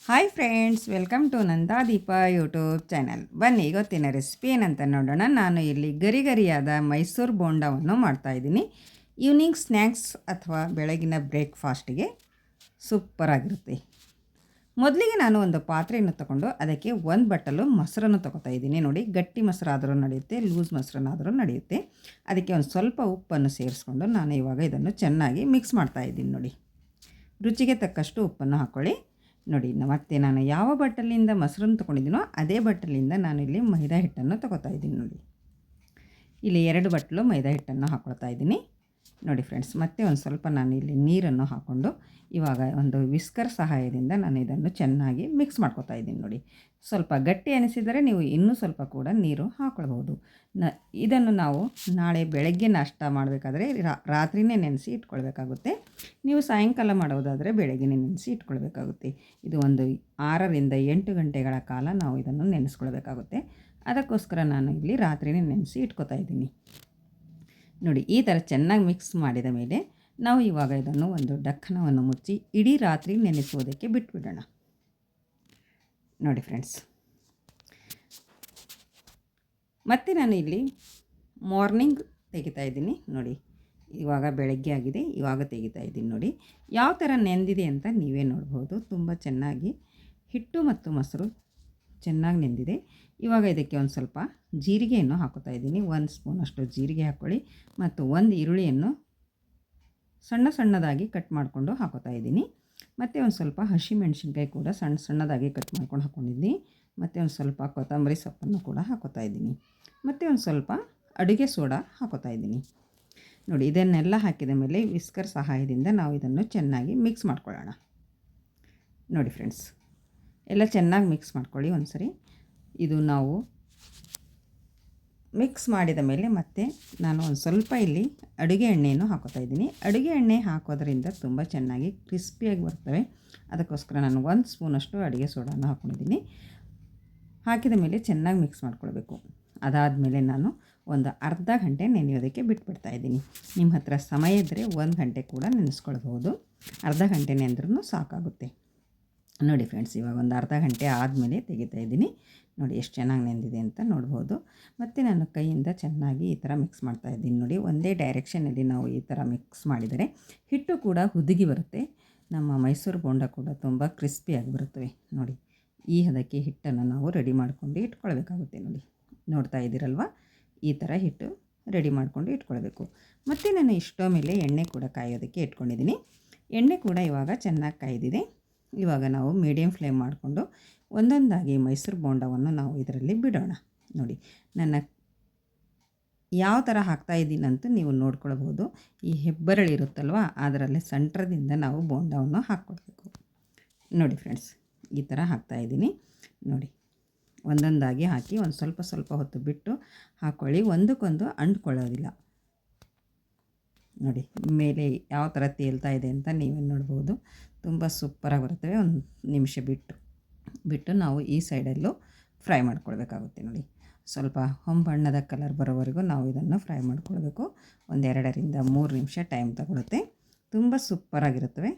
Hi friends, welcome to Nandadeepa YouTube channel. ಬನ್ನಿ ಇವತ್ತಿನ recipe ಏನಂತ ನೋಡೋಣ. ನಾನು ಇಲ್ಲಿ ಗರಿಗರಿಯಾದ ಮೈಸೂರು ಬೋಂಡವನ್ನು ಮಾಡ್ತಾಯಿದ್ದೀನಿ. ಈವ್ನಿಂಗ್ ಸ್ನ್ಯಾಕ್ಸ್ ಅಥವಾ ಬೆಳಗಿನ ಬ್ರೇಕ್ಫಾಸ್ಟಿಗೆ ಸೂಪರಾಗಿರುತ್ತೆ. ಮೊದಲಿಗೆ ನಾನು ಒಂದು ಪಾತ್ರೆಯನ್ನು ತಗೊಂಡು ಅದಕ್ಕೆ ಒಂದು ಬಟ್ಟಲು ಮೊಸರನ್ನು ತೊಗೋತಾ ಇದ್ದೀನಿ. ನೋಡಿ, ಗಟ್ಟಿ ಮೊಸರಾದರೂ ನಡೆಯುತ್ತೆ, ಲೂಸ್ ಮೊಸರನ್ನಾದರೂ ನಡೆಯುತ್ತೆ. ಅದಕ್ಕೆ ಒಂದು ಸ್ವಲ್ಪ ಉಪ್ಪನ್ನು ಸೇರಿಸ್ಕೊಂಡು ನಾನು ಇವಾಗ ಇದನ್ನು ಚೆನ್ನಾಗಿ ಮಿಕ್ಸ್ ಮಾಡ್ತಾಯಿದ್ದೀನಿ. ನೋಡಿ, ರುಚಿಗೆ ತಕ್ಕಷ್ಟು ಉಪ್ಪನ್ನು ಹಾಕ್ಕೊಳ್ಳಿ. ನೋಡಿ, ಮತ್ತೆ ನಾನು ಯಾವ ಬಟ್ಟಲಿಂದ ಮೊಸರನ್ನು ತೊಗೊಂಡಿದ್ದೀನೋ ಅದೇ ಬಟ್ಟಲಿಂದ ನಾನಿಲ್ಲಿ ಮೈದಾ ಹಿಟ್ಟನ್ನು ತೊಗೋತಾ ಇದ್ದೀನಿ. ನೋಡಿ, ಇಲ್ಲಿ 2 ಬಟ್ಟಲು ಮೈದಾ ಹಿಟ್ಟನ್ನು ಹಾಕ್ಕೊಳ್ತಾ ಇದ್ದೀನಿ. ನೋಡಿ ಫ್ರೆಂಡ್ಸ್, ಮತ್ತೆ ಒಂದು ಸ್ವಲ್ಪ ನಾನು ಇಲ್ಲಿ ನೀರನ್ನು ಹಾಕ್ಕೊಂಡು ಇವಾಗ ಒಂದು ವಿಸ್ಕರ್ ಸಹಾಯದಿಂದ ನಾನು ಇದನ್ನು ಚೆನ್ನಾಗಿ ಮಿಕ್ಸ್ ಮಾಡ್ಕೊತಾ ಇದ್ದೀನಿ. ನೋಡಿ, ಸ್ವಲ್ಪ ಗಟ್ಟಿ ಅನಿಸಿದರೆ ನೀವು ಇನ್ನೂ ಸ್ವಲ್ಪ ಕೂಡ ನೀರು ಹಾಕ್ಕೊಳ್ಬೋದು. ಇದನ್ನು ನಾವು ನಾಳೆ ಬೆಳಗ್ಗೆ ನಾಷ್ಟ ಮಾಡಬೇಕಾದ್ರೆ ರಾತ್ರಿಯೇ ನೆನೆಸಿ ಇಟ್ಕೊಳ್ಬೇಕಾಗುತ್ತೆ. ನೀವು ಸಾಯಂಕಾಲ ಮಾಡೋದಾದರೆ ಬೆಳಗ್ಗೆ ನೆನೆಸಿ ಇಟ್ಕೊಳ್ಬೇಕಾಗುತ್ತೆ. ಇದು ಒಂದು 6ರಿಂದ 8 ಗಂಟೆಗಳ ಕಾಲ ನಾವು ಇದನ್ನು ನೆನೆಸ್ಕೊಳ್ಬೇಕಾಗುತ್ತೆ. ಅದಕ್ಕೋಸ್ಕರ ನಾನು ಇಲ್ಲಿ ರಾತ್ರಿಯೇ ನೆನೆಸಿ ಇಟ್ಕೊತಾ ಇದ್ದೀನಿ. ನೋಡಿ, ಈ ಥರ ಚೆನ್ನಾಗಿ ಮಿಕ್ಸ್ ಮಾಡಿದ ಮೇಲೆ ನಾವು ಇವಾಗ ಇದನ್ನು ಒಂದು ಡಕ್ಕನವನ್ನು ಮುಚ್ಚಿ ಇಡೀ ರಾತ್ರಿ ನೆನೆಸುವುದಕ್ಕೆ ಬಿಟ್ಬಿಡೋಣ. ನೋಡಿ ಫ್ರೆಂಡ್ಸ್, ಮತ್ತು ನಾನು ಇಲ್ಲಿ ಮಾರ್ನಿಂಗ್ ತೆಗಿತಾ ಇದ್ದೀನಿ. ನೋಡಿ, ಇವಾಗ ಬೆಳಗ್ಗೆ ಆಗಿದೆ, ಇವಾಗ ತೆಗಿತಾ ಇದ್ದೀನಿ. ನೋಡಿ ಯಾವ ಥರ ನೆಂದಿದೆ ಅಂತ ನೀವೇ ನೋಡ್ಬೋದು. ತುಂಬ ಚೆನ್ನಾಗಿ ಹಿಟ್ಟು ಮತ್ತು ಮೊಸರು ಚೆನ್ನಾಗಿ ನೆಂದಿದೆ. ಇವಾಗ ಇದಕ್ಕೆ ಒಂದು ಸ್ವಲ್ಪ ಜೀರಿಗೆಯನ್ನು ಹಾಕೋತಾ ಇದ್ದೀನಿ. 1 ಸ್ಪೂನಷ್ಟು ಜೀರಿಗೆ ಹಾಕ್ಕೊಳ್ಳಿ ಮತ್ತು 1 ಈರುಳ್ಳಿಯನ್ನು ಸಣ್ಣ ಸಣ್ಣದಾಗಿ ಕಟ್ ಮಾಡಿಕೊಂಡು ಹಾಕೋತಾ ಇದ್ದೀನಿ. ಮತ್ತು ಒಂದು ಸ್ವಲ್ಪ ಹಸಿಮೆಣಸಿನ್ಕಾಯಿ ಕೂಡ ಸಣ್ಣ ಸಣ್ಣದಾಗಿ ಕಟ್ ಮಾಡ್ಕೊಂಡು ಹಾಕ್ಕೊಂಡಿದ್ದೀನಿ. ಮತ್ತು ಒಂದು ಸ್ವಲ್ಪ ಕೊತ್ತಂಬರಿ ಸೊಪ್ಪನ್ನು ಕೂಡ ಹಾಕೋತಾ ಇದ್ದೀನಿ. ಮತ್ತು ಒಂದು ಸ್ವಲ್ಪ ಅಡುಗೆ ಸೋಡಾ ಹಾಕೋತಾ ಇದ್ದೀನಿ. ನೋಡಿ, ಇದನ್ನೆಲ್ಲ ಹಾಕಿದ ಮೇಲೆ ವಿಸ್ಕರ್ ಸಹಾಯದಿಂದ ನಾವು ಇದನ್ನು ಚೆನ್ನಾಗಿ ಮಿಕ್ಸ್ ಮಾಡ್ಕೊಳ್ಳೋಣ. ನೋಡಿ ಫ್ರೆಂಡ್ಸ್, ಎಲ್ಲ ಚೆನ್ನಾಗಿ ಮಿಕ್ಸ್ ಮಾಡ್ಕೊಳ್ಳಿ ಒಂದು ಸರಿ. ಇದು ನಾವು ಮಿಕ್ಸ್ ಮಾಡಿದ ಮೇಲೆ ಮತ್ತೆ ನಾನು ಒಂದು ಸ್ವಲ್ಪ ಇಲ್ಲಿ ಅಡುಗೆ ಎಣ್ಣೆಯನ್ನು ಹಾಕೋತಾ ಇದ್ದೀನಿ. ಅಡುಗೆ ಎಣ್ಣೆ ಹಾಕೋದ್ರಿಂದ ತುಂಬ ಚೆನ್ನಾಗಿ ಕ್ರಿಸ್ಪಿಯಾಗಿ ಬರ್ತವೆ. ಅದಕ್ಕೋಸ್ಕರ ನಾನು 1 ಸ್ಪೂನಷ್ಟು ಅಡುಗೆ ಸೋಡಾನ ಹಾಕ್ಕೊಂಡಿದ್ದೀನಿ. ಹಾಕಿದ ಮೇಲೆ ಚೆನ್ನಾಗಿ ಮಿಕ್ಸ್ ಮಾಡ್ಕೊಳ್ಬೇಕು. ಅದಾದಮೇಲೆ ನಾನು ಒಂದು ಅರ್ಧ ಗಂಟೆ ನೆನೆಯೋದಕ್ಕೆ ಬಿಟ್ಬಿಡ್ತಾ ಇದ್ದೀನಿ. ನಿಮ್ಮ ಹತ್ರ ಸಮಯ ಇದ್ದರೆ 1 ಗಂಟೆ ಕೂಡ ನೆನೆಸ್ಕೊಳ್ಬೋದು. ಅರ್ಧ ಗಂಟೆ ನೆಂದ್ರೂ ಸಾಕಾಗುತ್ತೆ. ನೋಡಿ ಫ್ರೆಂಡ್ಸ್, ಇವಾಗ ಒಂದು ಅರ್ಧ ಗಂಟೆ ಆದಮೇಲೆ ತೆಗಿತಾ ಇದ್ದೀನಿ. ನೋಡಿ ಎಷ್ಟು ಚೆನ್ನಾಗಿ ನೆಂದಿದೆ ಅಂತ ನೋಡ್ಬೋದು. ಮತ್ತು ನಾನು ಕೈಯಿಂದ ಚೆನ್ನಾಗಿ ಈ ಥರ ಮಿಕ್ಸ್ ಮಾಡ್ತಾ ಇದ್ದೀನಿ. ನೋಡಿ, ಒಂದೇ ಡೈರೆಕ್ಷನಲ್ಲಿ ನಾವು ಈ ಥರ ಮಿಕ್ಸ್ ಮಾಡಿದರೆ ಹಿಟ್ಟು ಕೂಡ ಹುದುಗಿ ಬರುತ್ತೆ. ನಮ್ಮ ಮೈಸೂರು ಬೋಂಡ ಕೂಡ ತುಂಬ ಕ್ರಿಸ್ಪಿಯಾಗಿ ಬರುತ್ತವೆ. ನೋಡಿ, ಈ ಹದಕ್ಕೆ ಹಿಟ್ಟನ್ನು ನಾವು ರೆಡಿ ಮಾಡ್ಕೊಂಡು ಇಟ್ಕೊಳ್ಬೇಕಾಗುತ್ತೆ. ನೋಡಿ, ನೋಡ್ತಾ ಇದ್ದೀರಲ್ವ, ಈ ಥರ ಹಿಟ್ಟು ರೆಡಿ ಮಾಡಿಕೊಂಡು ಇಟ್ಕೊಳ್ಬೇಕು. ಮತ್ತು ನಾನು ಸ್ಟವ್ ಮೇಲೆ ಎಣ್ಣೆ ಕೂಡ ಕಾಯೋದಕ್ಕೆ ಇಟ್ಕೊಂಡಿದ್ದೀನಿ. ಎಣ್ಣೆ ಕೂಡ ಇವಾಗ ಚೆನ್ನಾಗಿ ಕಾಯ್ದಿದೆ. ಇವಾಗ ನಾವು ಮೀಡಿಯಮ್ ಫ್ಲೇಮ್ ಮಾಡಿಕೊಂಡು ಒಂದೊಂದಾಗಿ ಮೈಸೂರು ಬೋಂಡವನ್ನು ನಾವು ಇದರಲ್ಲಿ ಬಿಡೋಣ. ನೋಡಿ, ನನ್ನ ಯಾವ ಥರ ಹಾಕ್ತಾಯಿದ್ದೀನಂತ ನೀವು ನೋಡ್ಕೊಳ್ಬೋದು. ಈ ಹೆಬ್ಬರಳಿರುತ್ತಲ್ವ, ಅದರಲ್ಲಿ ಸೆಂಟ್ರದಿಂದ ನಾವು ಬೋಂಡವನ್ನು ಹಾಕ್ಕೊಳ್ಬೇಕು. ನೋಡಿ ಫ್ರೆಂಡ್ಸ್, ಈ ಥರ ಹಾಕ್ತಾಯಿದ್ದೀನಿ. ನೋಡಿ, ಒಂದೊಂದಾಗಿ ಹಾಕಿ ಒಂದು ಸ್ವಲ್ಪ ಸ್ವಲ್ಪ ಹೊತ್ತು ಬಿಟ್ಟು ಹಾಕ್ಕೊಳ್ಳಿ. ಒಂದಕ್ಕೊಂದು ಅಂಟ್ಕೊಳ್ಳೋದಿಲ್ಲ. ನೋಡಿ, ಮೇಲೆ ಯಾವ ಥರ ತೇಲ್ತಾ ಇದೆ ಅಂತ ನೀವೇ ನೋಡ್ಬೋದು. ತುಂಬ ಸೂಪರಾಗಿ ಬರ್ತವೆ. ಒಂದು ನಿಮಿಷ ಬಿಟ್ಟು ನಾವು ಈ ಸೈಡಲ್ಲೂ ಫ್ರೈ ಮಾಡ್ಕೊಳ್ಬೇಕಾಗುತ್ತೆ. ನೋಡಿ, ಸ್ವಲ್ಪ ಹೊಂಬಣ್ಣದ ಕಲರ್ ಬರೋವರೆಗೂ ನಾವು ಇದನ್ನು ಫ್ರೈ ಮಾಡ್ಕೊಳ್ಬೇಕು. ಒಂದು 2ರಿಂದ 3 ನಿಮಿಷ ಟೈಮ್ ತಗೊಳುತ್ತೆ. ತುಂಬ ಸೂಪರಾಗಿರುತ್ತವೆ.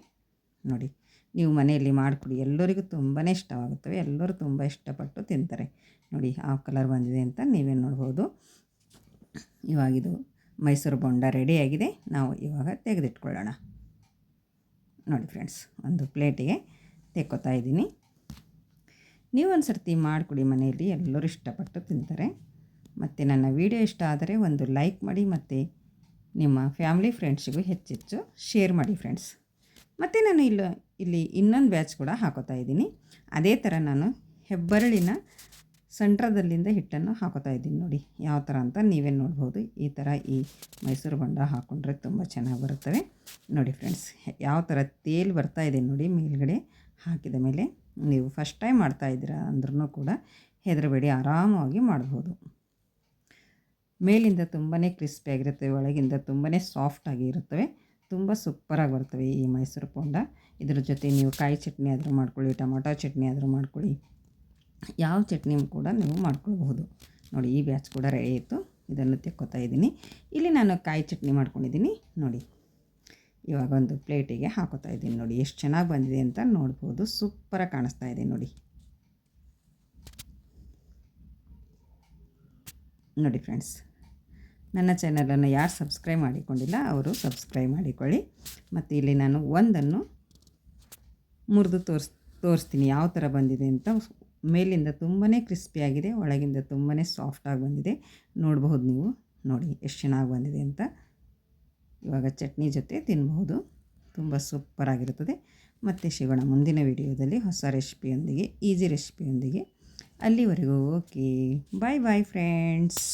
ನೋಡಿ, ನೀವು ಮನೆಯಲ್ಲಿ ಮಾಡಿಕೊಡಿ, ಎಲ್ಲರಿಗೂ ತುಂಬಾ ಇಷ್ಟವಾಗುತ್ತವೆ. ಎಲ್ಲರೂ ತುಂಬ ಇಷ್ಟಪಟ್ಟು ತಿಂತಾರೆ. ನೋಡಿ, ಆ ಕಲರ್ ಬಂದಿದೆ ಅಂತ ನೀವೇ ನೋಡ್ಬೋದು. ಇವಾಗಿದು ಮೈಸೂರು ಬೋಂಡ ರೆಡಿಯಾಗಿದೆ. ನಾವು ಇವಾಗ ತೆಗೆದಿಟ್ಕೊಳ್ಳೋಣ. ನೋಡಿ ಫ್ರೆಂಡ್ಸ್, ಒಂದು ಪ್ಲೇಟಿಗೆ ತೆಕ್ಕೋತಾ ಇದ್ದೀನಿ. ನೀವು ಒಂದು ಸರ್ತಿ ಮಾಡಿಕೊಡಿ, ಮನೆಯಲ್ಲಿ ಎಲ್ಲರೂ ಇಷ್ಟಪಟ್ಟು ತಿಂತಾರೆ. ಮತ್ತು ನನ್ನ ವಿಡಿಯೋ ಇಷ್ಟ ಆದರೆ ಒಂದು ಲೈಕ್ ಮಾಡಿ ಮತ್ತು ನಿಮ್ಮ ಫ್ಯಾಮಿಲಿ ಫ್ರೆಂಡ್ಸಿಗೂ ಹೆಚ್ಚೆಚ್ಚು ಶೇರ್ ಮಾಡಿ ಫ್ರೆಂಡ್ಸ್. ಮತ್ತು ನಾನು ಇಲ್ಲಿ ಇನ್ನೊಂದು ಬ್ಯಾಚ್ ಕೂಡ ಹಾಕೋತಾ ಇದ್ದೀನಿ. ಅದೇ ಥರ ನಾನು ಹೆಬ್ಬರಳಿನ ಸೆಂಟ್ರದಲ್ಲಿಂದ ಹಿಟ್ಟನ್ನು ಹಾಕೋತಾ ಇದ್ದೀನಿ. ನೋಡಿ ಯಾವ ಥರ ಅಂತ ನೀವೇ ನೋಡ್ಬೋದು. ಈ ಥರ ಈ ಮೈಸೂರು ಬೋಂಡ ಹಾಕ್ಕೊಂಡ್ರೆ ತುಂಬ ಚೆನ್ನಾಗಿ ಬರುತ್ತವೆ. ನೋಡಿ ಫ್ರೆಂಡ್ಸ್, ಯಾವ ಥರ ತೇಲ್ ಬರ್ತಾ ಇದೆ ನೋಡಿ ಮೇಲ್ಗಡೆ ಹಾಕಿದ ಮೇಲೆ. ನೀವು ಫಸ್ಟ್ ಟೈಮ್ ಮಾಡ್ತಾಯಿದ್ದೀರಾ ಅಂದ್ರೂ ಕೂಡ ಹೆದರಬೇಡಿ, ಆರಾಮವಾಗಿ ಮಾಡ್ಬೋದು. ಮೇಲಿಂದ ತುಂಬಾ ಕ್ರಿಸ್ಪಿಯಾಗಿರುತ್ತವೆ, ಒಳಗಿಂದ ತುಂಬಾ ಸಾಫ್ಟಾಗಿ ಇರುತ್ತವೆ. ತುಂಬ ಸೂಪರಾಗಿ ಬರ್ತವೆ ಈ ಮೈಸೂರು ಬೋಂಡ. ಇದ್ರ ಜೊತೆ ನೀವು ಕಾಯಿ ಚಟ್ನಿ ಆದರೂ ಮಾಡ್ಕೊಳ್ಳಿ, ಟೊಮೊಟೊ ಚಟ್ನಿ ಆದರೂ ಮಾಡ್ಕೊಳ್ಳಿ, ಯಾವ ಚಟ್ನಿ ಕೂಡ ನೀವು ಮಾಡ್ಕೊಳ್ಬಹುದು. ನೋಡಿ, ಈ ಬ್ಯಾಚ್ ಕೂಡ ರೆಡಿ ಇತ್ತು. ಇದನ್ನು ತೆಕ್ಕೋತಾ ಇದ್ದೀನಿ. ಇಲ್ಲಿ ನಾನು ಕಾಯಿ ಚಟ್ನಿ ಮಾಡ್ಕೊಂಡಿದ್ದೀನಿ. ನೋಡಿ, ಇವಾಗ ಒಂದು ಪ್ಲೇಟಿಗೆ ಹಾಕೋತಾ ಇದ್ದೀನಿ. ನೋಡಿ ಎಷ್ಟು ಚೆನ್ನಾಗಿ ಬಂದಿದೆ ಅಂತ ನೋಡ್ಬೋದು. ಸೂಪರಾಗಿ ಕಾಣಿಸ್ತಾ ಇದೆ ನೋಡಿ. ನೋಡಿ ಫ್ರೆಂಡ್ಸ್, ನನ್ನ ಚಾನಲನ್ನು ಯಾರು ಸಬ್ಸ್ಕ್ರೈಬ್ ಮಾಡಿಕೊಂಡಿಲ್ಲ ಅವರು ಸಬ್ಸ್ಕ್ರೈಬ್ ಮಾಡಿಕೊಳ್ಳಿ. ಮತ್ತು ಇಲ್ಲಿ ನಾನು ಒಂದನ್ನು ಮುರಿದು ತೋರಿಸ್ತೀನಿ ಯಾವ ಥರ ಬಂದಿದೆ ಅಂತ. ಮೇಲಿಂದ ತುಂಬಾ ಕ್ರಿಸ್ಪಿಯಾಗಿದೆ, ಒಳಗಿಂದ ತುಂಬಾ ಸಾಫ್ಟಾಗಿ ಬಂದಿದೆ. ನೋಡಬಹುದು ನೀವು, ನೋಡಿ ಎಷ್ಟು ಚೆನ್ನಾಗಿ ಬಂದಿದೆ ಅಂತ. ಇವಾಗ ಚಟ್ನಿ ಜೊತೆ ತಿನ್ನಬಹುದು, ತುಂಬ ಸೂಪರಾಗಿರುತ್ತದೆ. ಮತ್ತು ಸಿಗೋಣ ಮುಂದಿನ ವಿಡಿಯೋದಲ್ಲಿ ಹೊಸ ರೆಸಿಪಿಯೊಂದಿಗೆ, ಈಸಿ ರೆಸಿಪಿಯೊಂದಿಗೆ. ಅಲ್ಲಿವರೆಗೂ ಓಕೆ, ಬಾಯ್ ಬಾಯ್ ಫ್ರೆಂಡ್ಸ್.